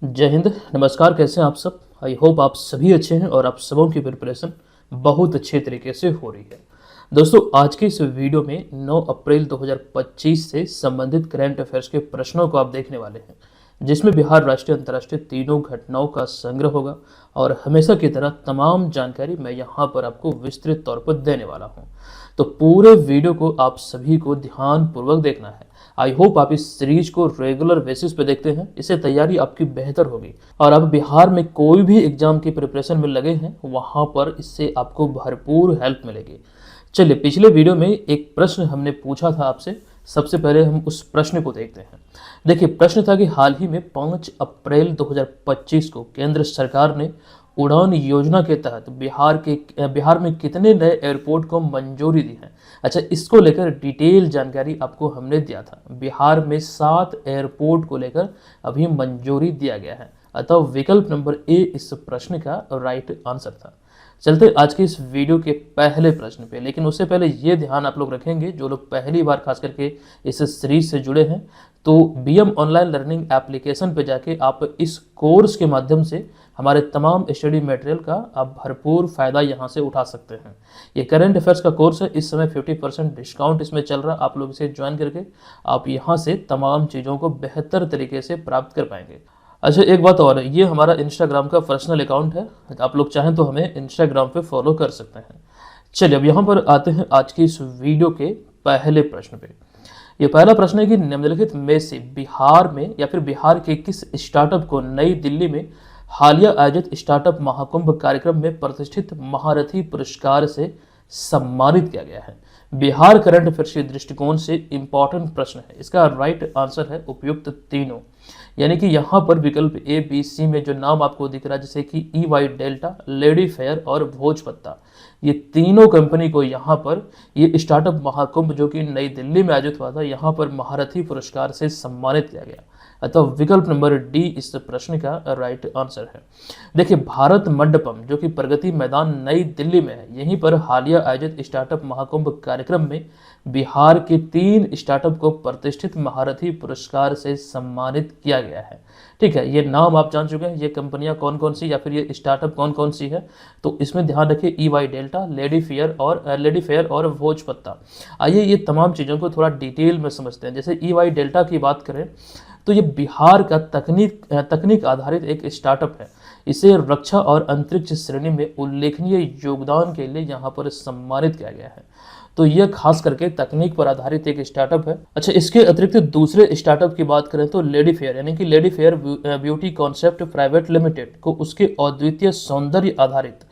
जय हिंद। नमस्कार। कैसे हैं आप सब? आई होप आप सभी अच्छे हैं और आप सबों की प्रिपरेशन बहुत अच्छे तरीके से हो रही है। दोस्तों, आज के इस वीडियो में 9 अप्रैल 2025 से संबंधित करंट अफेयर्स के प्रश्नों को आप देखने वाले हैं, जिसमें बिहार राष्ट्रीय अंतर्राष्ट्रीय तीनों घटनाओं का संग्रह होगा और हमेशा की तरह तमाम जानकारी मैं यहाँ पर आपको विस्तृत तौर पर देने वाला हूँ। तो पूरे वीडियो को आप सभी को ध्यानपूर्वक देखना है। आई होप आप इस सीरीज को रेगुलर बेसिस पे देखते हैं, इससे तैयारी आपकी बेहतर होगी और आप बिहार में कोई भी एग्जाम की प्रिपरेशन में लगे हैं वहां पर इससे आपको भरपूर हेल्प मिलेगी। चलिए, पिछले वीडियो में एक प्रश्न हमने पूछा था आपसे। सबसे पहले हम उस प्रश्न को देखते हैं। देखिए, प्रश्न था कि हाल ही में 5 अप्रैल 2025 को केंद्र सरकार ने उड़ान योजना के तहत बिहार में कितने नए एयरपोर्ट को मंजूरी दी है। अच्छा, इसको लेकर डिटेल जानकारी आपको हमने दिया था। बिहार में 7 एयरपोर्ट को लेकर अभी मंजूरी दिया गया है, अतः विकल्प नंबर ए इस प्रश्न का राइट आंसर था। चलते आज के इस वीडियो के पहले प्रश्न पे, लेकिन उससे पहले ये ध्यान आप लोग रखेंगे जो लोग पहली बार खास करके इस सीरीज से जुड़े हैं, तो बीएम ऑनलाइन लर्निंग एप्लीकेशन पे जाके आप इस कोर्स के माध्यम से हमारे तमाम स्टडी मटेरियल का आप भरपूर फ़ायदा यहाँ से उठा सकते हैं। ये करंट अफेयर्स का कोर्स है, इस समय 50% डिस्काउंट इसमें चल रहा है। आप लोग इसे ज्वाइन करके आप यहाँ से तमाम चीज़ों को बेहतर तरीके से प्राप्त कर पाएंगे। अच्छा, एक बात और है, ये हमारा इंस्टाग्राम का पर्सनल अकाउंट है, आप लोग चाहें तो हमें इंस्टाग्राम पे फॉलो कर सकते हैं। चलिए, अब यहाँ पर आते हैं आज की इस वीडियो के पहले प्रश्न पे। ये पहला प्रश्न है कि निम्नलिखित में से बिहार में या फिर बिहार के किस स्टार्टअप को नई दिल्ली में हालिया आयोजित स्टार्टअप महाकुंभ कार्यक्रम में प्रतिष्ठित महारथी पुरस्कार से सम्मानित किया गया है। बिहार करंट अफेयर्स के दृष्टिकोण से इंपॉर्टेंट प्रश्न है। इसका राइट आंसर है उपयुक्त तीनों, यानी कि यहाँ पर विकल्प ए बी सी में जो नाम आपको दिख रहा है, जैसे कि EY डेल्टा, लेडी फेयर और भोजपत्ता, ये तीनों कंपनी को यहाँ पर ये स्टार्टअप महाकुंभ जो कि नई दिल्ली में आयोजित हुआ था, यहाँ पर महारथी पुरस्कार से सम्मानित किया गया। अतः विकल्प नंबर डी इस प्रश्न का राइट आंसर है। देखिए, भारत मंडपम जो कि प्रगति मैदान नई दिल्ली में है, यहीं पर हालिया आयोजित स्टार्टअप महाकुंभ कार्यक्रम में बिहार के 3 स्टार्टअप को प्रतिष्ठित महारथी पुरस्कार से सम्मानित किया गया है। ठीक है, ये नाम आप जान चुके हैं, ये कंपनियां कौन कौन सी या फिर ये स्टार्टअप कौन कौन सी है, तो इसमें ध्यान रखिए EY डेल्टा, लेडी फेयर और भोजपत्ता। आइए ये तमाम चीज़ों को थोड़ा डिटेल में समझते हैं। जैसे EY डेल्टा की बात करें तो ये बिहार का तकनीक आधारित एक स्टार्टअप है। इसे रक्षा और अंतरिक्ष श्रेणी में उल्लेखनीय योगदान के लिए यहाँ पर सम्मानित किया गया है। तो यह खास करके तकनीक पर आधारित एक स्टार्टअप है। अच्छा, इसके अतिरिक्त दूसरे स्टार्टअप की बात करें तो लेडी फेयर, यानी कि lady fair beauty concept private limited को उसके अद्वितीय सौंदर्य आधारित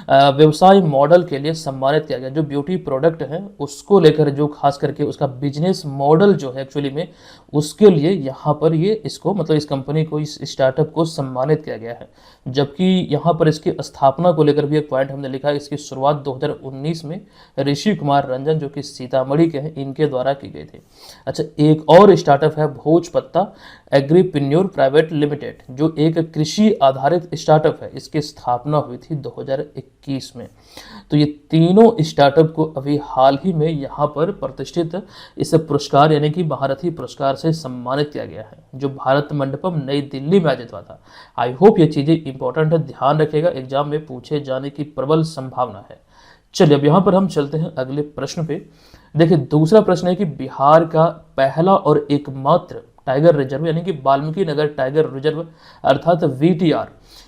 व्यवसाय मॉडल के लिए सम्मानित किया गया। जो ब्यूटी प्रोडक्ट है उसको लेकर जो खास करके उसका बिजनेस मॉडल जो है एक्चुअली में, उसके लिए यहाँ पर ये इसको मतलब इस कंपनी को, इस स्टार्टअप को सम्मानित किया गया है। जबकि यहाँ पर इसकी स्थापना को लेकर भी एक पॉइंट हमने लिखा है, इसकी शुरुआत 2019 में ऋषि कुमार रंजन जो कि सीतामढ़ी के हैं, इनके द्वारा की गई थी। अच्छा, एक और स्टार्टअप है भोजपत्ता एग्रीप्रेन्योर प्राइवेट लिमिटेड, जो एक कृषि आधारित स्टार्टअप है। इसकी स्थापना हुई थी 2021 में। तो ये तीनों स्टार्टअप को अभी हाल ही में यहाँ पर प्रतिष्ठित इस पुरस्कार यानी कि महारथी पुरस्कार से सम्मानित किया गया है, जो भारत मंडपम नई दिल्ली में आयोजित हुआ था। आई होप ये चीज़ें इंपॉर्टेंट है, ध्यान रखिएगा, एग्जाम में पूछे जाने की प्रबल संभावना है। चलिए, अब यहाँ पर हम चलते हैं अगले प्रश्न पे। देखिए, दूसरा प्रश्न है कि बिहार का पहला और एकमात्र टाइगर रिजर्व यानी कि वाल्मीकि नगर टाइगर रिजर्व अर्थात VTR,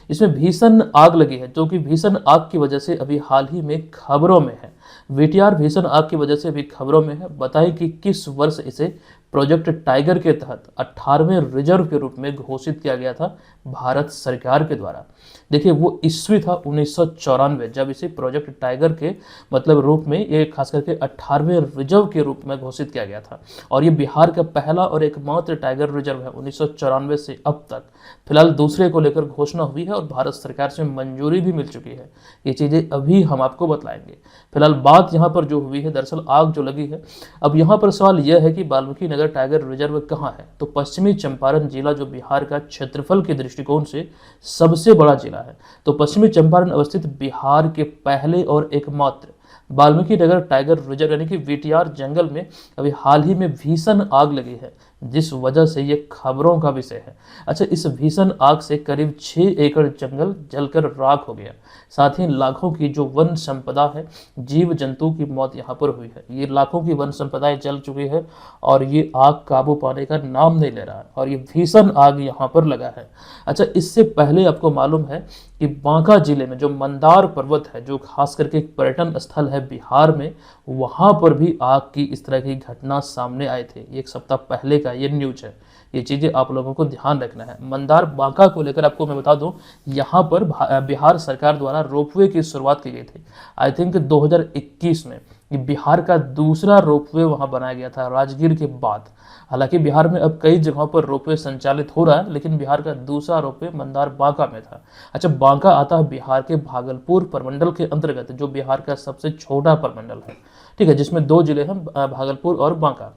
इसमें भीषण आग लगी है, जो कि भीषण आग की वजह से अभी हाल ही में खबरों में है। VTR भीषण आग की वजह से अभी खबरों में है। बताएं कि किस वर्ष इसे प्रोजेक्ट टाइगर के तहत 18वें रिजर्व के रूप में घोषित किया गया था भारत सरकार के द्वारा। देखिए, वो ईस्वी था 1994, जब इसे प्रोजेक्ट टाइगर के मतलब रूप में ये खास करके 18वें रिजर्व के रूप में घोषित किया गया था। और ये बिहार का पहला और एकमात्र टाइगर रिजर्व है 1994 से अब तक। फिलहाल दूसरे को लेकर घोषणा हुई है और भारत सरकार से मंजूरी भी मिल चुकी है। ये चीज़ें अभी हम आपको बतलाएंगे। फिलहाल बात यहाँ पर जो हुई है, दरअसल आग जो लगी है, अब यहाँ पर सवाल यह है कि वाल्मीकि नगर टाइगर रिजर्व कहाँ है। तो पश्चिमी चंपारण जिला जो बिहार का क्षेत्रफल के दृष्टिकोण से सबसे बड़ा जिला है, तो पश्चिमी चंपारण अवस्थित बिहार के पहले और एकमात्र वाल्मीकि नगर टाइगर रिजर्व यानी कि VTR जंगल में अभी हाल ही में भीषण आग लगी है, जिस वजह से ये खबरों का विषय है। अच्छा, इस भीषण आग से करीब 6 एकड़ जंगल जलकर राख हो गया। साथ ही लाखों की जो वन संपदा है, जीव जंतु की मौत यहाँ पर हुई है। ये लाखों की वन संपदाएं जल चुकी है और ये आग काबू पाने का नाम नहीं ले रहा है और ये भीषण आग यहाँ पर लगा है। अच्छा, इससे पहले आपको मालूम है कि बांका जिले में जो मंदार पर्वत है, जो खास करके एक पर्यटन स्थल है बिहार में, वहां पर भी आग की इस तरह की घटना सामने आए थे। एक सप्ताह पहले का ये न्यूज है। ये चीजें आप लोगों को ध्यान रखना है। मंदार बांका को लेकर आपको मैं बता दूं, यहाँ पर बिहार सरकार द्वारा रोपवे की शुरुआत की गई थी। आई थिंक 2021 में ये बिहार का दूसरा रोपवे वहां बनाया गया था राजगीर के बाद। हालांकि बिहार में अब कई जगहों पर रोपवे संचालित हो रहा है, लेकिन बिहार का दूसरा रोपवे मंदार बांका में था। अच्छा, बांका आता है बिहार के भागलपुर प्रमंडल के अंतर्गत, जो बिहार का सबसे छोटा प्रमंडल है। ठीक है, जिसमें 2 जिले हैं, भागलपुर और बांका।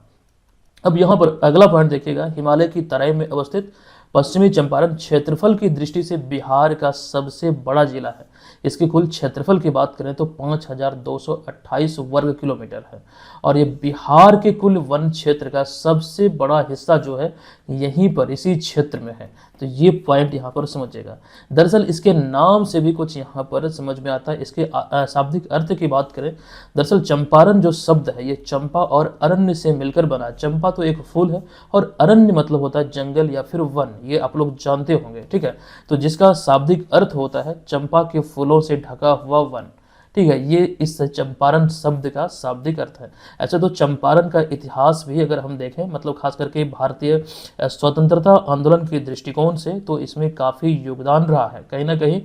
अब यहाँ पर अगला पॉइंट देखिएगा, हिमालय की तराई में अवस्थित पश्चिमी चंपारण क्षेत्रफल की दृष्टि से बिहार का सबसे बड़ा जिला है। इसके कुल क्षेत्रफल की बात करें तो 5228 वर्ग किलोमीटर है और ये बिहार के कुल वन क्षेत्र का सबसे बड़ा हिस्सा जो है यहीं पर इसी क्षेत्र में है। तो ये पॉइंट यहाँ पर समझिएगा। दरअसल इसके नाम से भी कुछ यहाँ पर समझ में आता है। इसके शाब्दिक अर्थ की बात करें, दरअसल चंपारण जो शब्द है ये चंपा और अरण्य से मिलकर बना। चंपा तो एक फूल है और अरण्य मतलब होता है जंगल या फिर वन, ये आप लोग जानते होंगे। ठीक है, तो जिसका शाब्दिक अर्थ होता है चंपा के फूलों से ढका हुआ वन। ठीक है, ये इस चंपारण शब्द का शाब्दिक अर्थ है। ऐसे तो चंपारण का इतिहास भी अगर हम देखें, मतलब खास करके भारतीय स्वतंत्रता आंदोलन के दृष्टिकोण से, तो इसमें काफ़ी योगदान रहा है। कहीं ना कहीं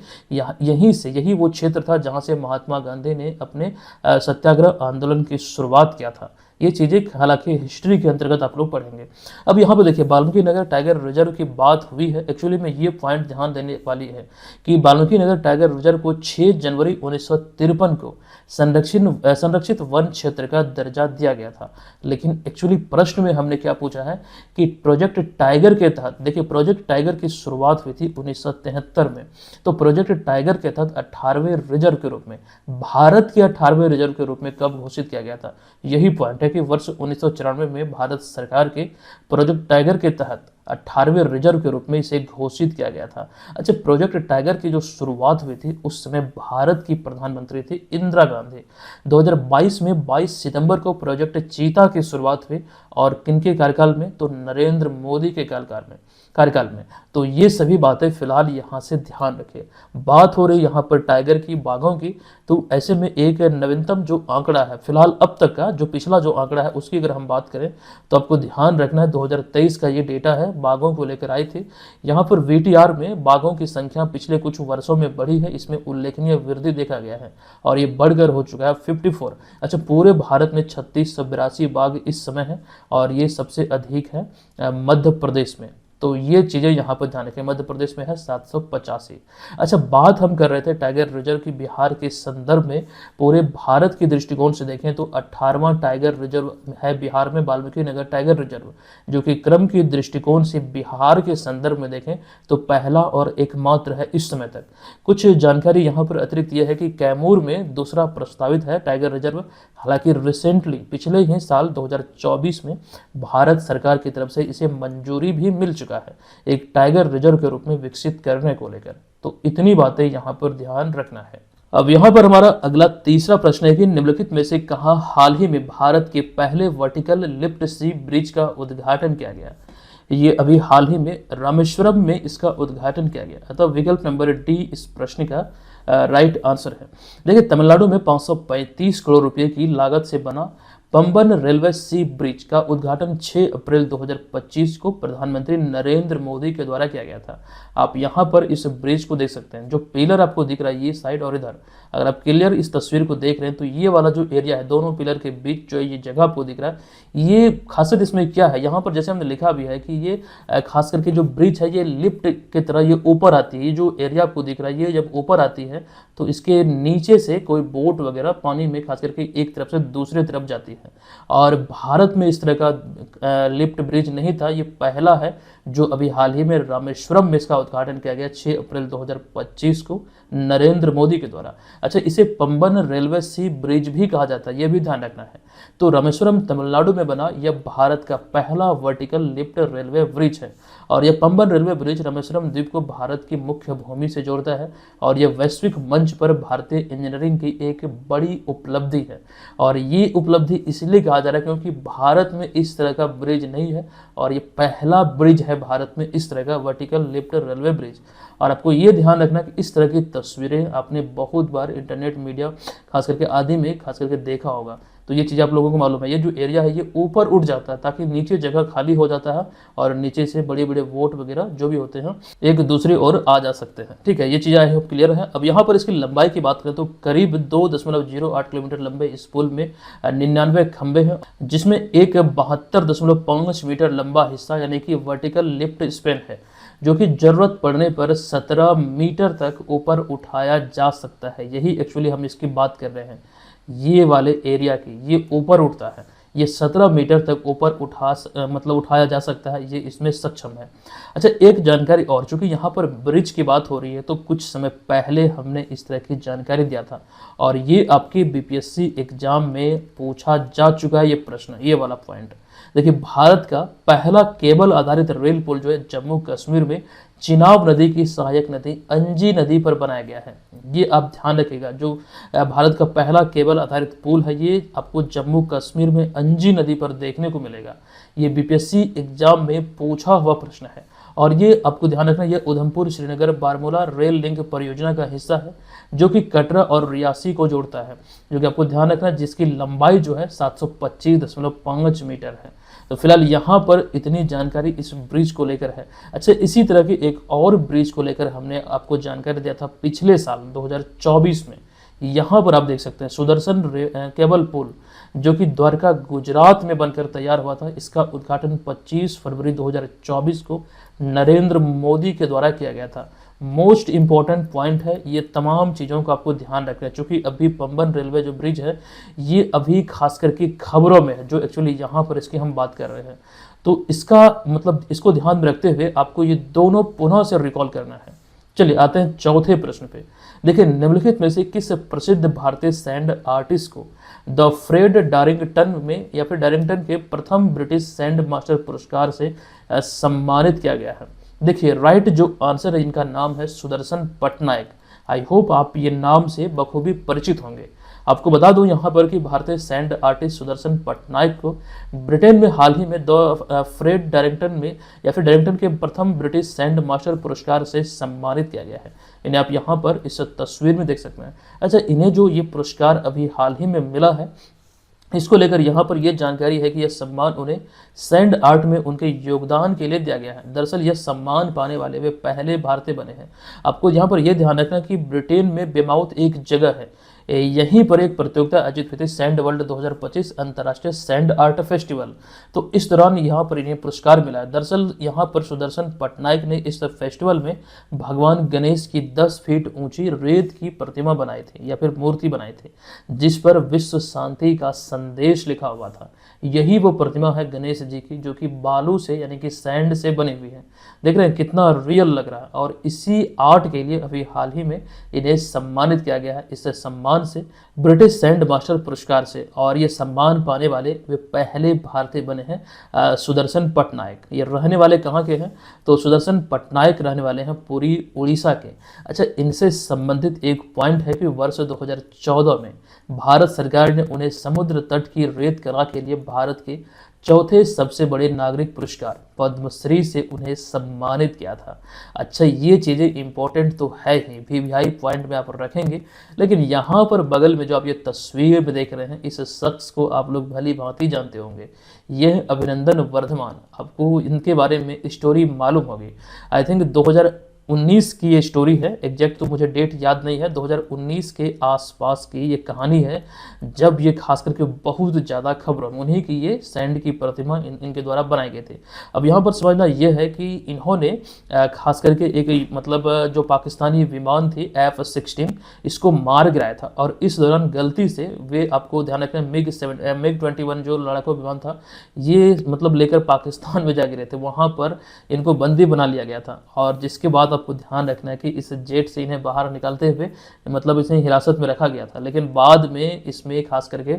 यही वो क्षेत्र था जहाँ से महात्मा गांधी ने अपने सत्याग्रह आंदोलन की शुरुआत किया था। ये चीज़ें हालांकि हिस्ट्री के अंतर्गत आप लोग पढ़ेंगे। अब यहाँ पर देखिए, वाल्मीकि नगर टाइगर रिजर्व की बात हुई है। एक्चुअली में ये पॉइंट ध्यान देने वाली है कि वाल्मीकि नगर टाइगर रिजर्व को 6 जनवरी 1953 को संरक्षित वन क्षेत्र का दर्जा दिया गया था। लेकिन एक्चुअली प्रश्न में हमने क्या पूछा है कि प्रोजेक्ट टाइगर के तहत, देखिए प्रोजेक्ट टाइगर की शुरुआत हुई थी 1973 में। तो प्रोजेक्ट टाइगर के तहत 18वें रिजर्व के रूप में, भारत के 18वें रिजर्व के रूप में कब घोषित किया गया था? यही पॉइंट है कि वर्ष 1994 में भारत सरकार के प्रोजेक्ट टाइगर के तहत 18वें रिजर्व के रूप में इसे घोषित किया गया था। अच्छा, प्रोजेक्ट टाइगर की जो शुरुआत हुई थी उस समय भारत की प्रधानमंत्री थी इंदिरा गांधी। 2022 में 22 सितंबर को प्रोजेक्ट चीता की शुरुआत हुई और किनके कार्यकाल में? तो नरेंद्र मोदी के कार्यकाल में। तो ये सभी बातें फिलहाल यहाँ से ध्यान रखिए। बात हो रही यहाँ पर टाइगर की, बाघों की, तो ऐसे में एक नवीनतम जो आंकड़ा है फिलहाल अब तक का, जो पिछला जो आंकड़ा है उसकी अगर हम बात करें तो आपको ध्यान रखना है 2023 का ये डेटा है, बाघों को लेकर आई थी। यहाँ पर VTR में बाघों की संख्या पिछले कुछ वर्षों में बढ़ी है, इसमें उल्लेखनीय वृद्धि देखा गया है और ये बढ़कर हो चुका है 54। अच्छा, पूरे भारत में 3682 बाघ इस समय है और ये सबसे अधिक है मध्य प्रदेश में। तो ये चीज़ें यहाँ पर ध्यान रखें, मध्य प्रदेश में है 785। अच्छा, बात हम कर रहे थे टाइगर रिजर्व की बिहार के संदर्भ में। पूरे भारत के दृष्टिकोण से देखें तो 18वां टाइगर रिजर्व है बिहार में, वाल्मीकि नगर टाइगर रिजर्व, जो कि क्रम के दृष्टिकोण से बिहार के संदर्भ में देखें तो पहला और एकमात्र है इस समय तक। कुछ जानकारी यहाँ पर अतिरिक्त यह है कि कैमूर में दूसरा प्रस्तावित है टाइगर रिजर्व। हालांकि रिसेंटली पिछले ही साल 2024 में भारत सरकार की तरफ से इसे मंजूरी भी मिल चुका है एक टाइगर रिजर्व के रूप में विकसित करने को लेकर। तो इतनी बातें यहाँ पर ध्यान रखना है। अब यहाँ पर हमारा अगला तीसरा प्रश्न है कि निम्नलिखित में से कहाँ हाल ही में भारत के पहले वर्टिकल लिफ्ट सी ब्रिज का उद्घाटन किया गया? ये अभी हाल ही में रामेश्वरम में इसका उद्घाटन किया गया। अतः विकल्प नंबर डी इस प्रश्न का राइट आंसर है। देखिए, तमिलनाडु में 535 करोड़ रुपए की लागत से बना पंबन रेलवे सी ब्रिज का उद्घाटन 6 अप्रैल 2025 को प्रधानमंत्री नरेंद्र मोदी के द्वारा किया गया था। आप यहाँ पर इस ब्रिज को देख सकते हैं, जो पिलर आपको दिख रहा है ये साइड और इधर, अगर आप क्लियर इस तस्वीर को देख रहे हैं तो ये वाला जो एरिया है, दोनों पिलर के बीच जो ये जगह आपको दिख रहा है, ये खासियत इसमें क्या है? यहाँ पर जैसे हमने लिखा भी है कि ये खास करके जो ब्रिज है ये लिफ्ट की तरह ये ऊपर आती है। ये जो एरिया आपको दिख रहा है ये जब ऊपर आती है तो इसके नीचे से कोई बोट वगैरह पानी में खास करके एक तरफ से दूसरी तरफ जाती है। और भारत में इस तरह का लिफ्ट ब्रिज नहीं था, ये पहला है जो अभी हाल ही में रामेश्वरम में इसका उद्घाटन किया गया 6 अप्रैल 2025 को नरेंद्र मोदी के द्वारा। अच्छा, इसे पंबन रेलवे सी ब्रिज भी कहा जाता है, यह भी ध्यान रखना है। तो रामेश्वरम तमिलनाडु में बना यह भारत का पहला वर्टिकल लिफ्ट रेलवे ब्रिज है और यह पंबन रेलवे ब्रिज रामेश्वरम द्वीप को भारत की मुख्य भूमि से जोड़ता है और यह वैश्विक मंच पर भारतीय इंजीनियरिंग की एक बड़ी उपलब्धि है। और ये उपलब्धि इसलिए कहा जा रहा है क्योंकि भारत में इस तरह का ब्रिज नहीं है और ये पहला ब्रिज है भारत में इस तरह का वर्टिकल लिफ्ट रेलवे ब्रिज। और आपको ये ध्यान रखना कि इस तरह की तस्वीरें आपने बहुत बार इंटरनेट मीडिया खास करके आदि में खास करके देखा होगा, तो ये चीज़ आप लोगों को मालूम है। ये जो एरिया है ये ऊपर उठ जाता है ताकि नीचे जगह खाली हो जाता है और नीचे से बड़े बड़े वोट वगैरह जो भी होते हैं एक दूसरी ओर आ जा सकते हैं। ठीक है, ये चीज़ आई होप क्लियर है। अब यहाँ पर इसकी लंबाई की बात करें तो करीब 2.08 किलोमीटर लंबे इस पुल में 99 खंभे हैं, जिसमें एक 72.5 मीटर लंबा हिस्सा यानी कि वर्टिकल लिफ्ट स्पैन है, जो कि जरूरत पड़ने पर 17 मीटर तक ऊपर उठाया जा सकता है। यही एक्चुअली हम इसकी बात कर रहे हैं, ये वाले एरिया की, ये ऊपर उठता है, ये 17 मीटर तक ऊपर उठाया जा सकता है, ये इसमें सक्षम है। अच्छा, एक जानकारी और, चूंकि यहाँ पर ब्रिज की बात हो रही है तो कुछ समय पहले हमने इस तरह की जानकारी दिया था और ये आपके बीपीएससी एग्जाम में पूछा जा चुका है ये प्रश्न, ये वाला पॉइंट। देखिए, भारत का पहला केबल आधारित रेल पुल जो है जम्मू कश्मीर में चिनाब नदी की सहायक नदी अंजी नदी पर बनाया गया है। ये आप ध्यान रखिएगा, जो भारत का पहला केबल आधारित पुल है ये आपको जम्मू कश्मीर में अंजी नदी पर देखने को मिलेगा। ये बीपीएससी एग्जाम में पूछा हुआ प्रश्न है और ये आपको ध्यान रखना, ये उधमपुर श्रीनगर बारामूला रेल लिंक परियोजना का हिस्सा है जो कि कटरा और रियासी को जोड़ता है, जो कि आपको ध्यान रखना जिसकी लंबाई जो है 725.5 मीटर है। तो फिलहाल यहाँ पर इतनी जानकारी इस ब्रिज को लेकर है। अच्छा, इसी तरह के एक और ब्रिज को लेकर हमने आपको जानकारी दिया था पिछले साल 2024 में। यहाँ पर आप देख सकते हैं सुदर्शन केबल पुल जो कि द्वारका गुजरात में बनकर तैयार हुआ था। इसका उद्घाटन 25 फरवरी 2024 को नरेंद्र मोदी के द्वारा किया गया था। मोस्ट इंपॉर्टेंट पॉइंट है, ये तमाम चीज़ों का आपको ध्यान रखना है क्योंकि अभी पंबन रेलवे जो ब्रिज है ये अभी खास करके खबरों में है, जो एक्चुअली यहाँ पर इसकी हम बात कर रहे हैं। तो इसका मतलब इसको ध्यान में रखते हुए आपको ये दोनों पुनः से रिकॉल करना है। चलिए आते हैं चौथे प्रश्न पे। देखिए, निम्नलिखित में से किस प्रसिद्ध भारतीय सैंड आर्टिस्ट को द फ्रेड डारिंगटन में या फिर डारिंगटन के प्रथम ब्रिटिश सैंड मास्टर पुरस्कार से सम्मानित किया गया है? देखिए, राइट जो आंसर है इनका नाम है सुदर्शन पटनायक। आई होप आप ये नाम से बखूबी परिचित होंगे। आपको बता दूं यहाँ पर कि भारतीय सैंड आर्टिस्ट सुदर्शन पटनायक को ब्रिटेन में हाल ही में द फ्रेड डारिंगटन में या फिर डारिंगटन के प्रथम ब्रिटिश सैंड मास्टर पुरस्कार से सम्मानित किया गया है। इन्हें आप यहाँ पर इस तस्वीर में देख सकते हैं। अच्छा, इन्हें जो ये पुरस्कार अभी हाल ही में मिला है इसको लेकर यहाँ पर यह जानकारी है कि यह सम्मान उन्हें सैंड आर्ट में उनके योगदान के लिए दिया गया है। दरअसल यह सम्मान पाने वाले वे पहले भारतीय बने हैं। आपको यहाँ पर यह ध्यान रखना कि ब्रिटेन में बेमाउथ एक जगह है, यहीं पर एक प्रतियोगिता आयोजित हुई थी सैंड वर्ल्ड 2025 अंतर्राष्ट्रीय सैंड आर्ट फेस्टिवल। तो इस दौरान यहाँ पर इन्हें पुरस्कार मिला है। दरअसल यहाँ पर सुदर्शन पटनायक ने इस फेस्टिवल में भगवान गणेश की 10 फीट ऊंची रेत की प्रतिमा बनाई थी या फिर मूर्ति बनाई थी जिस पर विश्व शांति का संदेश लिखा हुआ था। यही वो प्रतिमा है गणेश जी की जो कि बालू से यानी कि सैंड से बनी हुई है। देख रहे हैं कितना रियल लग रहा है और इसी आर्ट के लिए अभी हाल ही में इन्हें सम्मानित किया गया है इस सम्मान से, ब्रिटिश सैंड मास्टर पुरस्कार से। और ये सम्मान पाने वाले वे पहले भारतीय बने हैं सुदर्शन पटनायक। ये रहने वाले कहाँ के हैं? तो सुदर्शन पटनायक रहने वाले हैं पूरी उड़ीसा के। अच्छा, इनसे संबंधित एक पॉइंट है कि वर्ष 2014 में भारत सरकार ने उन्हें समुद्र तट की रेत कला के लिए भारत के चौथे सबसे बड़े नागरिक पुरस्कार पद्मश्री से उन्हें सम्मानित किया था। अच्छा, ये चीज़ें इंपॉर्टेंट तो है ही, वीवीआई पॉइंट में आप रखेंगे, लेकिन यहाँ पर बगल में जो आप ये तस्वीर में देख रहे हैं इस शख्स को आप लोग भली भांति जानते होंगे। यह अभिनंदन वर्धमान, आपको इनके बारे में स्टोरी मालूम होगी। आई थिंक 2019 की ये स्टोरी है, एग्जैक्ट तो मुझे डेट याद नहीं है, 2019 के आसपास की ये कहानी है, जब ये खास करके बहुत ज़्यादा खबरों में उन्हीं की ये सैंड की प्रतिमा इनके द्वारा बनाए गए थे। अब यहाँ पर समझना ये है कि इन्होंने खास करके एक मतलब जो पाकिस्तानी विमान थी F-16 इसको मार गिराया था, और इस दौरान गलती से वे, आपको ध्यान रखना, मिग 21 जो लड़ाकू विमान था ये मतलब लेकर पाकिस्तान में जा गिरे थे, वहाँ पर इनको बंदी बना लिया गया था। और जिसके बाद आपको ध्यान रखना है कि इस जेट से इन्हें बाहर निकालते हुए मतलब इसे हिरासत में रखा गया था, लेकिन बाद में इसमें खास करके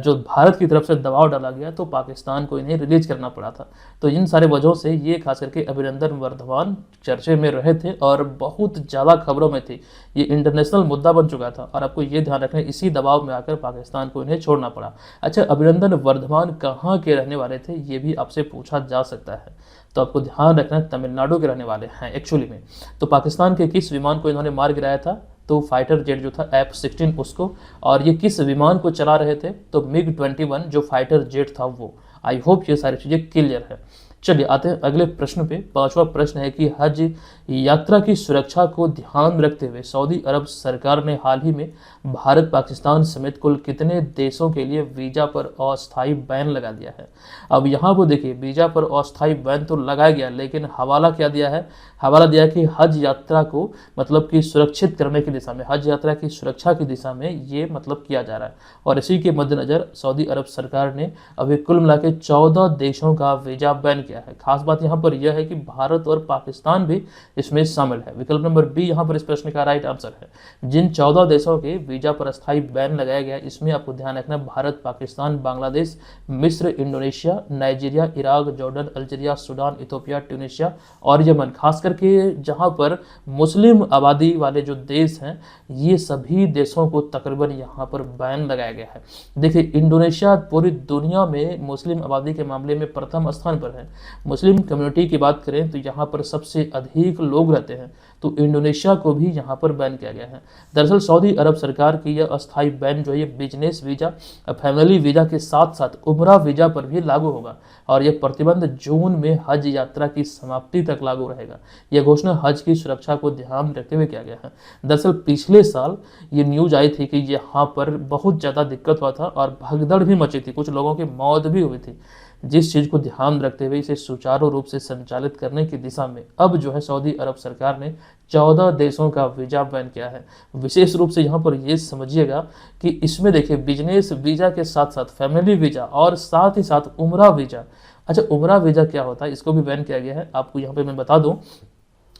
जो भारत की तरफ से दबाव डाला गया तो पाकिस्तान को इन्हें रिलीज करना पड़ा था। तो इन सारे वजहों से ये खास करके अभिनंदन वर्धमान चर्चे में रहे थे और बहुत ज़्यादा खबरों में थे, ये इंटरनेशनल मुद्दा बन चुका था, और आपको ये ध्यान रखना है इसी दबाव में आकर पाकिस्तान को इन्हें छोड़ना पड़ा। अच्छा, अभिनंदन वर्धमान कहाँ के रहने वाले थे ये भी आपसे पूछा जा सकता है, तो आपको ध्यान रखना है तमिलनाडु के रहने वाले हैं एक्चुअली में। तो पाकिस्तान के किस विमान को इन्होंने मार गिराया था, तो फाइटर जेट जो था F-16 उसको, और ये किस विमान को चला रहे थे, तो मिग 21 जो फाइटर जेट था वो। आई होप ये सारी चीज़ें क्लियर है। चलिए आते हैं अगले प्रश्न पे। पांचवा प्रश्न है कि हज यात्रा की सुरक्षा को ध्यान में रखते हुए सऊदी अरब सरकार ने हाल ही में भारत, पाकिस्तान समेत कुल कितने देशों के लिए वीजा पर अस्थायी बैन लगा दिया है। अब यहाँ पर देखिए, वीजा पर अस्थायी बैन तो लगाया गया, लेकिन हवाला क्या दिया है, हवाला दिया कि हज यात्रा को मतलब कि सुरक्षित करने की दिशा में, हज यात्रा की सुरक्षा की दिशा में ये मतलब किया जा रहा है। और इसी के मद्देनजर सऊदी अरब सरकार ने अभी कुल मिला के 14 देशों का वीजा बैन किया है। खास बात यहाँ पर यह है कि भारत और पाकिस्तान भी इसमें शामिल है। विकल्प नंबर बी यहाँ पर इस प्रश्न का राइट आंसर है। जिन 14 देशों के वीजा पर अस्थायी बैन लगाया गया, इसमें आपको ध्यान रखना भारत, पाकिस्तान, बांग्लादेश, मिस्र, Indonesia, Nigeria, Iraq, Jordan, Algeria, Sudan, Ethiopia, Tunisia और यमन। खास करके जहाँ पर मुस्लिम आबादी वाले जो देश हैं, ये सभी देशों को तकरीबन यहाँ पर बैन लगाया गया है। देखिए, इंडोनेशिया पूरी दुनिया में मुस्लिम आबादी के मामले में प्रथम स्थान पर है। मुस्लिम कम्युनिटी की बात करें तो यहाँ पर सबसे अधिक लोग रहते हैं, तो इंडोनेशिया को भी यहाँ पर बैन किया गया है। दरअसल सऊदी अरब सरकार की यह अस्थायी बैन जो है बिजनेस वीजा, फैमिली वीजा के साथ साथ उम्रा वीजा पर भी लागू होगा, और यह प्रतिबंध जून में हज यात्रा की समाप्ति तक लागू रहेगा। यह घोषणा हज की सुरक्षा को ध्यान में रखते हुए किया गया है। दरअसल पिछले साल ये न्यूज आई थी कि यहाँ पर बहुत ज़्यादा दिक्कत हुआ था और भगदड़ भी मची थी, कुछ लोगों की मौत भी हुई थी। जिस चीज़ को ध्यान रखते हुए इसे सुचारू रूप से संचालित करने की दिशा में अब जो है सऊदी अरब सरकार ने 14 देशों का वीजा बैन किया है। विशेष रूप से यहाँ पर ये समझिएगा कि इसमें देखिए बिजनेस वीजा के साथ साथ फैमिली वीजा और साथ ही साथ उम्रा वीजा। अच्छा, उम्रा वीजा क्या होता है, इसको भी बैन किया गया है। आपको यहाँ पे मैं बता दूँ,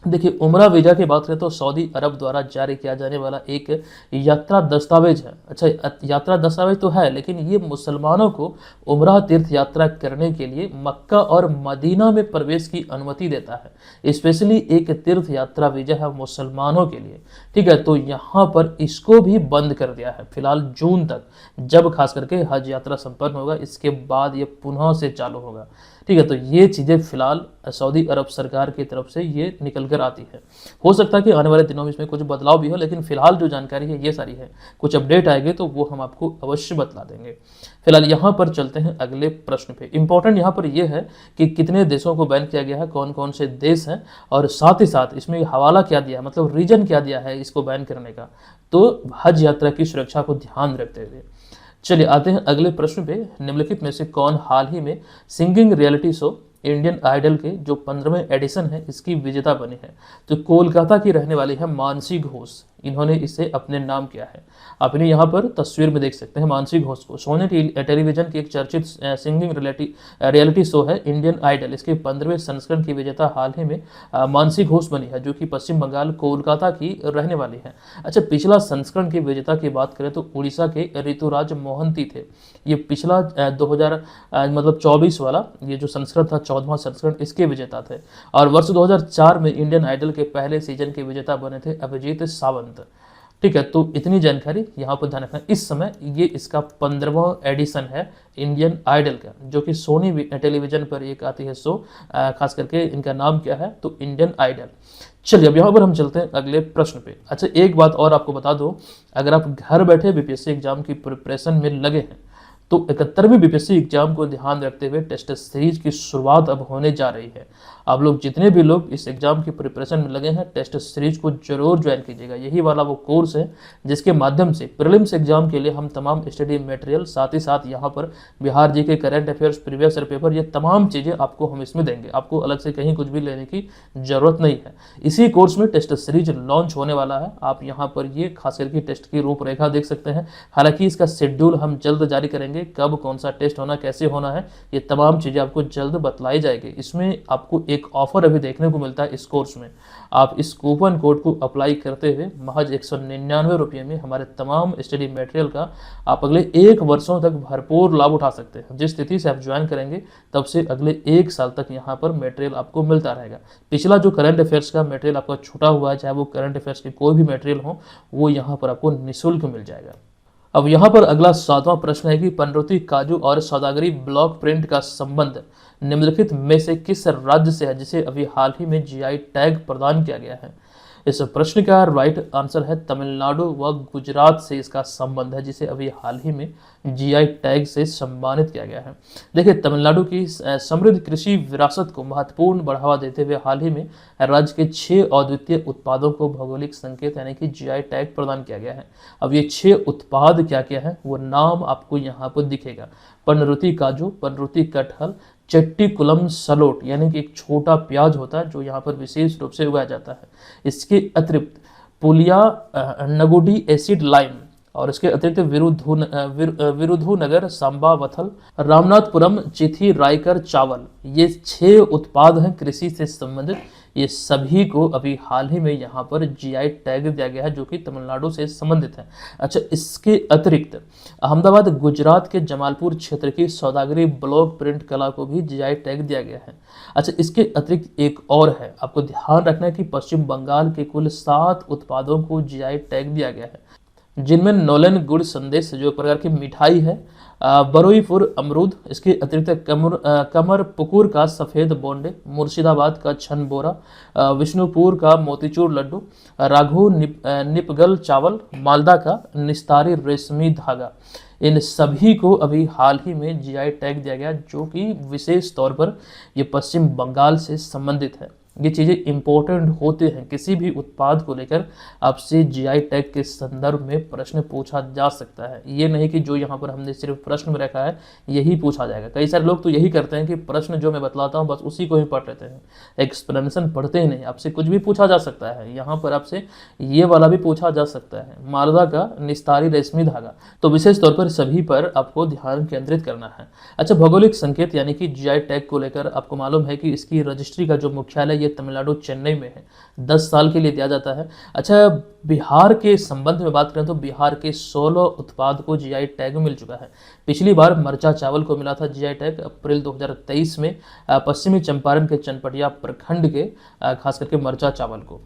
देखिए उम्रा वीजा की बात करें तो सऊदी अरब द्वारा जारी किया जाने वाला एक यात्रा दस्तावेज है। अच्छा, यात्रा दस्तावेज तो है, लेकिन ये मुसलमानों को उम्रा तीर्थ यात्रा करने के लिए मक्का और मदीना में प्रवेश की अनुमति देता है। स्पेशली एक तीर्थ यात्रा वीजा है मुसलमानों के लिए, ठीक है। तो यहाँ पर इसको भी बंद कर दिया है फिलहाल जून तक, जब खास करके हज यात्रा संपन्न होगा, इसके बाद ये पुनः से चालू होगा, ठीक है। तो ये चीज़ें फिलहाल सऊदी अरब सरकार की तरफ से ये निकल कर आती है। हो सकता है कि आने वाले दिनों में इसमें कुछ बदलाव भी हो, लेकिन फिलहाल जो जानकारी है ये सारी है। कुछ अपडेट आएंगे तो वो हम आपको अवश्य बतला देंगे। फिलहाल यहाँ पर चलते हैं अगले प्रश्न पे। इंपॉर्टेंट यहाँ पर यह है कि कितने देशों को बैन किया गया है, कौन कौन से देश हैं, और साथ ही साथ इसमें हवाला क्या दिया है, मतलब रीजन क्या दिया है इसको बैन करने का, तो हज यात्रा की सुरक्षा को ध्यान रखते हुए। चलिए आते हैं अगले प्रश्न पे। निम्नलिखित में से कौन हाल ही में singing reality show Indian Idol के जो 15वें एडिशन है इसकी विजेता बनी है? तो कोलकाता की रहने वाली है मानसी घोष, इन्होंने इसे अपने नाम किया है। आप इन्हें यहाँ पर तस्वीर में देख सकते हैं मानसी घोष को। सोनी टेलीविजन की एक चर्चित सिंगिंग रियलिटी शो है इंडियन आइडल, इसके 15वें संस्करण की विजेता हाल ही में मानसी घोष बनी है, जो कि पश्चिम बंगाल कोलकाता की रहने वाली है। अच्छा, पिछला संस्करण की विजेता की बात करें तो उड़ीसा के ऋतुराज मोहंती थे। ये पिछला 2024 वाला ये जो संस्करण था, 14वां संस्करण, इसके विजेता थे। और वर्ष 2004 में इंडियन आइडल के पहले सीजन के विजेता बने थे अभिजीत सावंत, ठीक है। तो इतनी जानकारी यहाँ पर ध्यान रखना। इस समय ये इसका 15वां एडिशन है इंडियन आइडल का, जो कि सोनी टेलीविजन पर एक आती है शो, खास करके इनका नाम क्या है, तो इंडियन आइडल। चलिए अब यहाँ पर हम चलते हैं अगले प्रश्न पे। अच्छा, एक बात और आपको बता दो, अगर आप घर बैठे बीपीएससी एग्जाम की प्रिपरेशन में लगे हैं तो 71वीं बीपीएससी एग्जाम को ध्यान रखते हुए टेस्ट सीरीज की शुरुआत अब होने जा रही है। आप लोग जितने भी लोग इस एग्जाम की प्रिपरेशन में लगे हैं, टेस्ट सीरीज को जरूर ज्वाइन कीजिएगा। यही वाला वो कोर्स है जिसके माध्यम से प्रीलिम्स एग्जाम के लिए हम तमाम स्टडी मटेरियल, साथ ही साथ यहाँ पर बिहार जी के current affairs, previous year paper, ये तमाम चीज़ें आपको हम इसमें देंगे। आपको अलग से कहीं कुछ भी लेने की जरूरत नहीं है। इसी कोर्स में टेस्ट सीरीज लॉन्च होने वाला है। आप यहाँ पर ये खास करके टेस्ट की रूपरेखा देख सकते हैं। हालांकि इसका शेड्यूल हम जल्द जारी करेंगे, कब कौन सा टेस्ट होना, कैसे होना है, ये तमाम चीज़ें आपको जल्द बतलाई जाएगी। इसमें आपको एक ऑफर अभी देखने को मिलता है इस कोर्स में। आप इस कूपन कोड को अप्लाई करते हुए महज 199 रुपये में हमारे तमाम स्टडी मटेरियल का आप अगले 1 वर्षों तक भरपूर लाभ उठा सकते हैं। जिस तिथि से आप ज्वाइन करेंगे तब से अगले 1 साल तक यहाँ पर मटेरियल आपको मिलता रहेगा। पिछला जो करंट अफेयर्स का मटेरियल आपका छूटा हुआ है, चाहे वो करंट अफेयर्स के कोई भी मटेरियल हो, वो यहाँ पर आपको निःशुल्क मिल जाएगा। अब यहाँ पर अगला 7वां प्रश्न है कि पंडरुती काजू और सौदागरी ब्लॉक प्रिंट का संबंध निम्नलिखित में से किस राज्य से है जिसे अभी हाल ही में जीआई टैग प्रदान किया गया है। इस प्रश्न का राइट आंसर है तमिलनाडु व गुजरात से इसका संबंध है, जिसे अभी हाल ही में जीआई टैग से सम्मानित किया गया है। देखिए, तमिलनाडु की समृद्ध कृषि विरासत को महत्वपूर्ण बढ़ावा देते हुए हाल ही में राज्य के 6 अद्वितीय उत्पादों को भौगोलिक संकेत यानी कि जीआई टैग प्रदान किया गया है। अब ये 6 उत्पाद क्या क्या है, वो नाम आपको यहाँ पर दिखेगा। पंडरुती काजू, पंडरुती कटहल, चट्टीकुलम सलोट यानी कि एक छोटा प्याज होता है जो यहाँ पर विशेष रूप से उगाया जाता है। इसके अतिरिक्त पुलिया नगोडी एसिड लाइम, और इसके अतिरिक्त विरुधुनगर सांबा वथल, रामनाथपुरम चिथी रायकर चावल, ये 6 उत्पाद हैं कृषि से संबंधित। ये सभी को अभी हाल ही में यहाँ पर जीआई टैग दिया गया है जो कि तमिलनाडु से संबंधित है। अच्छा, इसके अतिरिक्त अहमदाबाद गुजरात के जमालपुर क्षेत्र की सौदागरी ब्लॉक प्रिंट कला को भी जीआई टैग दिया गया है। अच्छा, इसके अतिरिक्त एक और है, आपको ध्यान रखना है कि पश्चिम बंगाल के कुल 7 उत्पादों को जीआई टैग दिया गया है, जिनमें नोलन गुड़ संदेश जो एक प्रकार की मिठाई है, बरोईपुर अमरूद, इसके अतिरिक्त कमर पुकुर का सफ़ेद बोंडे, मुर्शिदाबाद का छन बोरा, विष्णुपुर का मोतीचूर लड्डू, राघु निपगल चावल, मालदा का निस्तारी रेशमी धागा, इन सभी को अभी हाल ही में जीआई टैग दिया गया जो कि विशेष तौर पर ये पश्चिम बंगाल से संबंधित है। ये चीज़ें इंपॉर्टेंट होते हैं, किसी भी उत्पाद को लेकर आपसे जीआई टैग के संदर्भ में प्रश्न पूछा जा सकता है। ये नहीं कि जो यहाँ पर हमने सिर्फ प्रश्न में रखा है यही पूछा जाएगा। कई सारे लोग तो यही करते हैं कि प्रश्न जो मैं बतलाता हूँ बस उसी को ही पढ़ लेते हैं, एक्सप्लेनेशन पढ़ते ही नहीं। आपसे कुछ भी पूछा जा सकता है, यहाँ पर आपसे ये वाला भी पूछा जा सकता है, मालदा का निस्तारी रेशमी धागा। तो विशेष तौर पर सभी पर आपको ध्यान केंद्रित करना है। अच्छा, भौगोलिक संकेत यानी कि जीआई टैग को लेकर आपको मालूम है कि इसकी रजिस्ट्री का जो मुख्यालय तमिलनाडु चेन्नई में है, 10 साल के लिए दिया जाता है। अच्छा, बिहार के संबंध में बात करें तो बिहार के 16 उत्पाद को जीआई टैग मिल चुका है। पिछली बार मरचा चावल को मिला था जीआई टैग अप्रैल 2023 में, पश्चिमी चंपारण के चनपटिया प्रखंड के खास करके मरचा चावल को।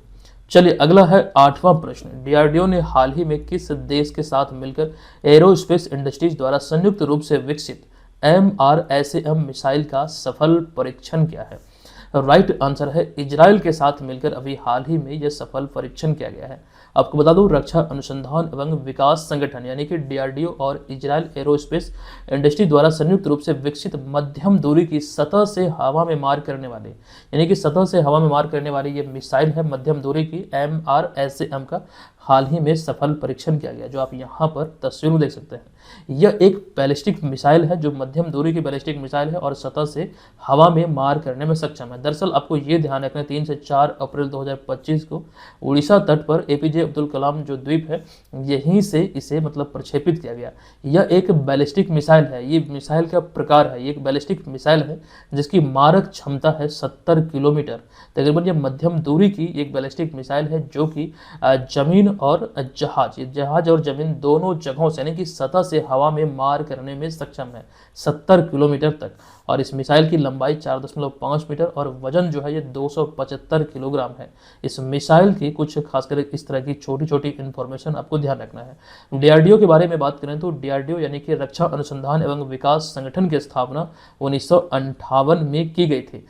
चलिए, अगला है 8वां प्रश्न। डीआरडीओ ने हाल ही में किस देश के साथ मिलकर एरोस्पेस इंडस्ट्रीज द्वारा संयुक्त रूप से विकसित MRSAM मिसाइल का सफल परीक्षण किया है। राइट आंसर है इजराइल के साथ मिलकर अभी हाल ही में यह सफल परीक्षण किया गया है। आपको बता दूं, रक्षा अनुसंधान एवं विकास संगठन यानी कि डीआरडीओ और इजराइल एरोस्पेस इंडस्ट्री द्वारा संयुक्त रूप से विकसित मध्यम दूरी की सतह से हवा में मार करने वाले यानी कि सतह से हवा में मार करने वाली ये मिसाइल है मध्यम दूरी की MRSAM का हाल ही में सफल परीक्षण किया गया, जो आप यहाँ पर तस्वीर में देख सकते हैं। यह एक बैलिस्टिक मिसाइल है जो मध्यम दूरी की बैलिस्टिक मिसाइल है और सतह से हवा में मार करने में सक्षम है। दरअसल आपको ये ध्यान रखना है 3 से 4 अप्रैल 2025 को उड़ीसा तट पर एपीजे अब्दुल कलाम जो द्वीप है यहीं से इसे मतलब प्रक्षेपित किया गया। यह एक बैलिस्टिक मिसाइल है, ये मिसाइल का प्रकार है, ये एक बैलिस्टिक मिसाइल है जिसकी मारक क्षमता है 70 किलोमीटर। तकरीबन यह मध्यम दूरी की एक बैलिस्टिक मिसाइल है जो कि जमीन और जहाज और जमीन दोनों जगहों से यानी कि सतह से हवा में मार करने में सक्षम है 70 किलोमीटर तक। और इस मिसाइल की लंबाई 4.5 मीटर और वजन जो है ये 275 किलोग्राम है। इस मिसाइल की कुछ खासकर इस तरह की छोटी छोटी इन्फॉर्मेशन आपको ध्यान रखना है। डीआरडीओ के बारे में बात करें तो डीआरडीओ यानी कि रक्षा अनुसंधान एवं विकास संगठन की स्थापना 1958 में की गई थी।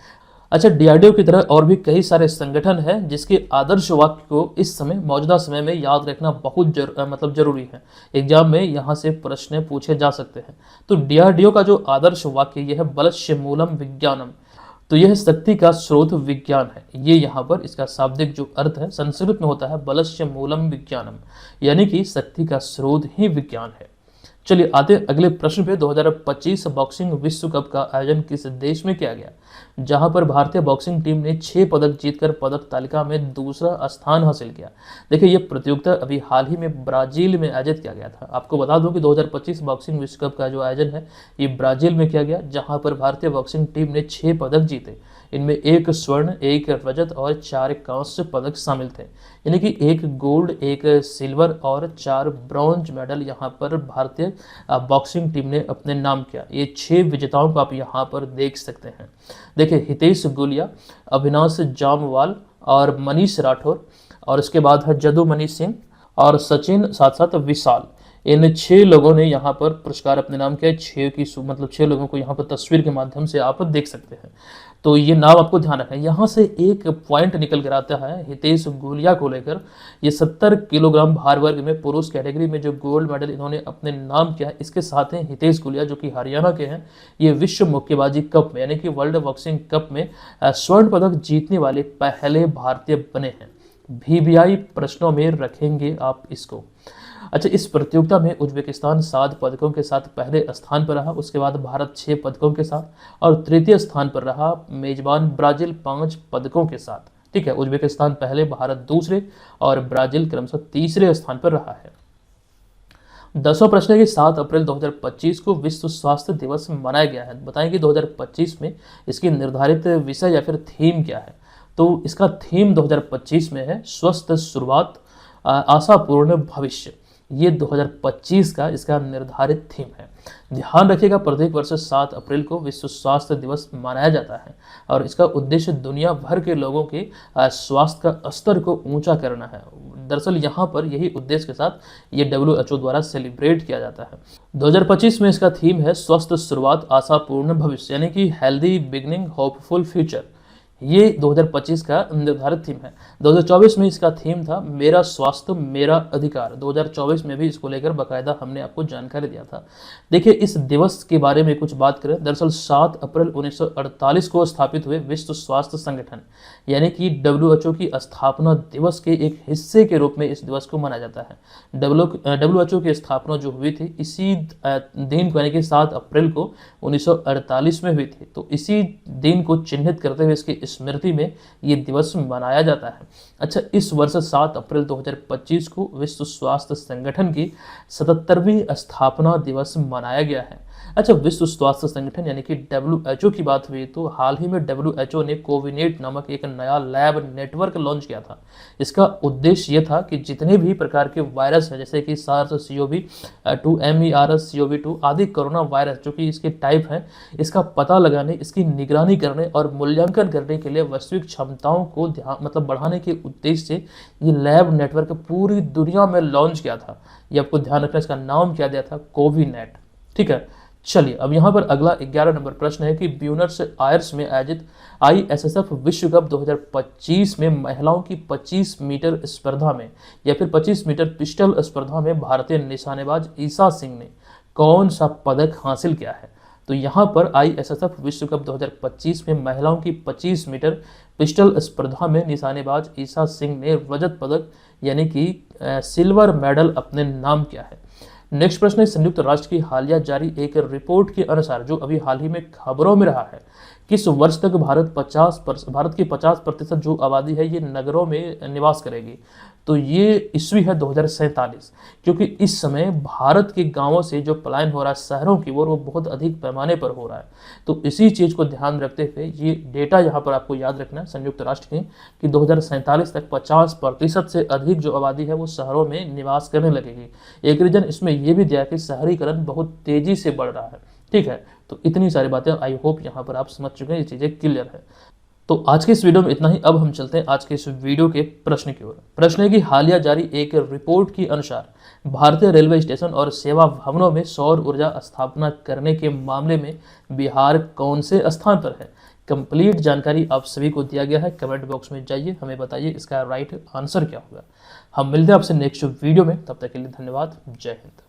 अच्छा, डीआरडीओ की तरह और भी कई सारे संगठन हैं जिसके आदर्श वाक्य को इस समय मौजूदा समय में याद रखना बहुत जरूरी है। एग्जाम में यहाँ से प्रश्न पूछे जा सकते हैं। तो डीआरडीओ का जो आदर्श वाक्य यह है बलस्य मूलम विज्ञानम। तो यह शक्ति का स्रोत विज्ञान है। ये यहाँ पर इसका शाब्दिक जो अर्थ है संस्कृत में होता है बलस्य मूलम विज्ञानम, यानी कि शक्ति का स्रोत ही विज्ञान है। चलिए आते अगले प्रश्न पे। 2025 बॉक्सिंग विश्व कप का आयोजन किस देश में किया गया, जहां पर भारतीय बॉक्सिंग टीम ने 6 पदक जीतकर पदक तालिका में दूसरा स्थान हासिल किया। देखिए ये प्रतियोगिता अभी हाल ही में ब्राजील में आयोजित किया गया था। आपको बता दूं कि 2025 बॉक्सिंग विश्व कप का जो आयोजन है ये ब्राजील में किया गया, जहां पर भारतीय बॉक्सिंग टीम ने 6 पदक जीते। इनमें 1 स्वर्ण, 1 रजत और 4 कांस्य पदक शामिल थे, यानी कि 1 गोल्ड, 1 सिल्वर और 4 ब्रॉन्ज मेडल यहाँ पर भारतीय बॉक्सिंग टीम ने अपने नाम किया। ये 6 विजेताओं को आप यहाँ पर देख सकते हैं। देखिए हितेश गुलिया, अविनाश जामवाल और मनीष राठौर, और इसके बाद है जदुमणि सिंह और सचिन, साथ साथ विशाल। इन 6 लोगों ने यहाँ पर पुरस्कार अपने नाम किया। 6 लोगों को यहाँ पर तस्वीर के माध्यम से आप देख सकते हैं। तो ये नाम आपको ध्यान रखना है। यहाँ से एक पॉइंट निकल कर आता है हितेश गुलिया को लेकर। ये 70 किलोग्राम भार वर्ग में पुरुष कैटेगरी में जो गोल्ड मेडल इन्होंने अपने नाम किया, इसके साथ ही हितेश गुलिया जो कि हरियाणा के हैं, ये विश्व मुक्केबाजी कप में यानी कि वर्ल्ड बॉक्सिंग कप में स्वर्ण पदक जीतने वाले पहले भारतीय बने हैं। VBI प्रश्नों में रखेंगे आप इसको। अच्छा, इस प्रतियोगिता में उज्बेकिस्तान 7 पदकों के साथ पहले स्थान पर रहा, उसके बाद भारत 6 पदकों के साथ, और तृतीय स्थान पर रहा मेजबान ब्राजील 5 पदकों के साथ। ठीक है, उज्बेकिस्तान पहले, भारत दूसरे और ब्राजील क्रमशः तीसरे स्थान पर रहा है। 10वां प्रश्न है कि 7 अप्रैल 2025 को विश्व स्वास्थ्य दिवस मनाया गया है। बताएं कि 2025 में इसकी निर्धारित विषय या फिर थीम क्या है। तो इसका थीम 2025 में है स्वस्थ शुरुआत, आशापूर्ण भविष्य। ये 2025 का इसका निर्धारित थीम है। ध्यान रखिएगा, प्रत्येक वर्ष 7 अप्रैल को विश्व स्वास्थ्य दिवस मनाया जाता है और इसका उद्देश्य दुनिया भर के लोगों के स्वास्थ्य का स्तर को ऊंचा करना है। दरअसल यहाँ पर यही उद्देश्य के साथ ये WHO द्वारा सेलिब्रेट किया जाता है। 2025 में इसका थीम है स्वस्थ शुरुआत, आशापूर्ण भविष्य, यानी कि हेल्दी बिगनिंग, होपफुल फ्यूचर। ये 2025 का निर्धारित थीम है। 2024 में इसका थीम था मेरा स्वास्थ्य मेरा अधिकार। 2024 में भी इसको लेकर बाकायदा हमने आपको जानकारी दिया था। देखिए इस दिवस के बारे में कुछ बात करें। दरअसल 7 अप्रैल 1948 को स्थापित हुए विश्व स्वास्थ्य संगठन यानी कि WHO की स्थापना दिवस के एक हिस्से के रूप में इस दिवस को मनाया जाता है। WHO की स्थापना जो हुई थी इसी दिन को यानी कि 7 अप्रैल को 1948 में हुई थी। तो इसी दिन को चिन्हित करते हुए इसकी स्मृति में ये दिवस मनाया जाता है। अच्छा, इस वर्ष 7 अप्रैल 2025 को विश्व स्वास्थ्य संगठन की 77वीं स्थापना दिवस मनाया गया है। अच्छा, विश्व स्वास्थ्य संगठन यानी कि WHO की बात हुई तो हाल ही में WHO ने कोविनेट नामक एक नया लैब नेटवर्क लॉन्च किया था। इसका उद्देश्य ये था कि जितने भी प्रकार के वायरस हैं जैसे कि SARS-CoV-2, MERS-CoV-2 आदि कोरोना वायरस जो कि इसके टाइप हैं, इसका पता लगाने, इसकी निगरानी करने और मूल्यांकन करने के लिए वैश्विक क्षमताओं को बढ़ाने के उद्देश्य से ये लैब नेटवर्क पूरी दुनिया में लॉन्च किया था। ये आपको ध्यान रखना, इसका नाम क्या दिया था, कोविनेट। ठीक है, चलिए अब यहाँ पर अगला 11 नंबर प्रश्न है कि ब्यूनस आयर्स में आयोजित ISSF विश्व कप 2025 में महिलाओं की 25 मीटर स्पर्धा में या फिर 25 मीटर पिस्टल स्पर्धा में भारतीय निशानेबाज ईशा सिंह ने कौन सा पदक हासिल किया है। तो यहाँ पर ISSF विश्व कप 2025 में महिलाओं की 25 मीटर पिस्टल स्पर्धा में निशानेबाज ईशा सिंह ने रजत पदक यानी कि सिल्वर मेडल अपने नाम किया है। नेक्स्ट प्रश्न है, संयुक्त राष्ट्र की हालिया जारी एक रिपोर्ट के अनुसार जो अभी हाल ही में खबरों में रहा है, किस वर्ष तक भारत की 50% जो आबादी है ये नगरों में निवास करेगी। तो ये ईस्वी है 2047, क्योंकि इस समय भारत के गांवों से जो पलायन हो रहा है शहरों की ओर वो बहुत अधिक पैमाने पर हो रहा है। तो इसी चीज़ को ध्यान रखते हुए ये डेटा यहाँ पर आपको याद रखना है संयुक्त राष्ट्र की कि 2047 तक 50% से अधिक जो आबादी है वो शहरों में निवास करने लगेगी। एक रीजन इसमें ये भी दिया कि शहरीकरण बहुत तेजी से बढ़ रहा है। ठीक है, तो इतनी सारी बातें आई होप यहाँ पर आप समझ चुके हैं, ये चीज़ें क्लियर है। तो आज के इस वीडियो में इतना ही। अब हम चलते हैं आज के इस वीडियो के प्रश्न की ओर। प्रश्न है कि हालिया जारी एक रिपोर्ट के अनुसार भारतीय रेलवे स्टेशन और सेवा भवनों में सौर ऊर्जा स्थापना करने के मामले में बिहार कौन से स्थान पर है। कंप्लीट जानकारी आप सभी को दिया गया है। कमेंट बॉक्स में जाइए, हमें बताइए इसका राइट आंसर क्या होगा। हम मिलते हैं आपसे नेक्स्ट वीडियो में, तब तक के लिए धन्यवाद। जय हिंद।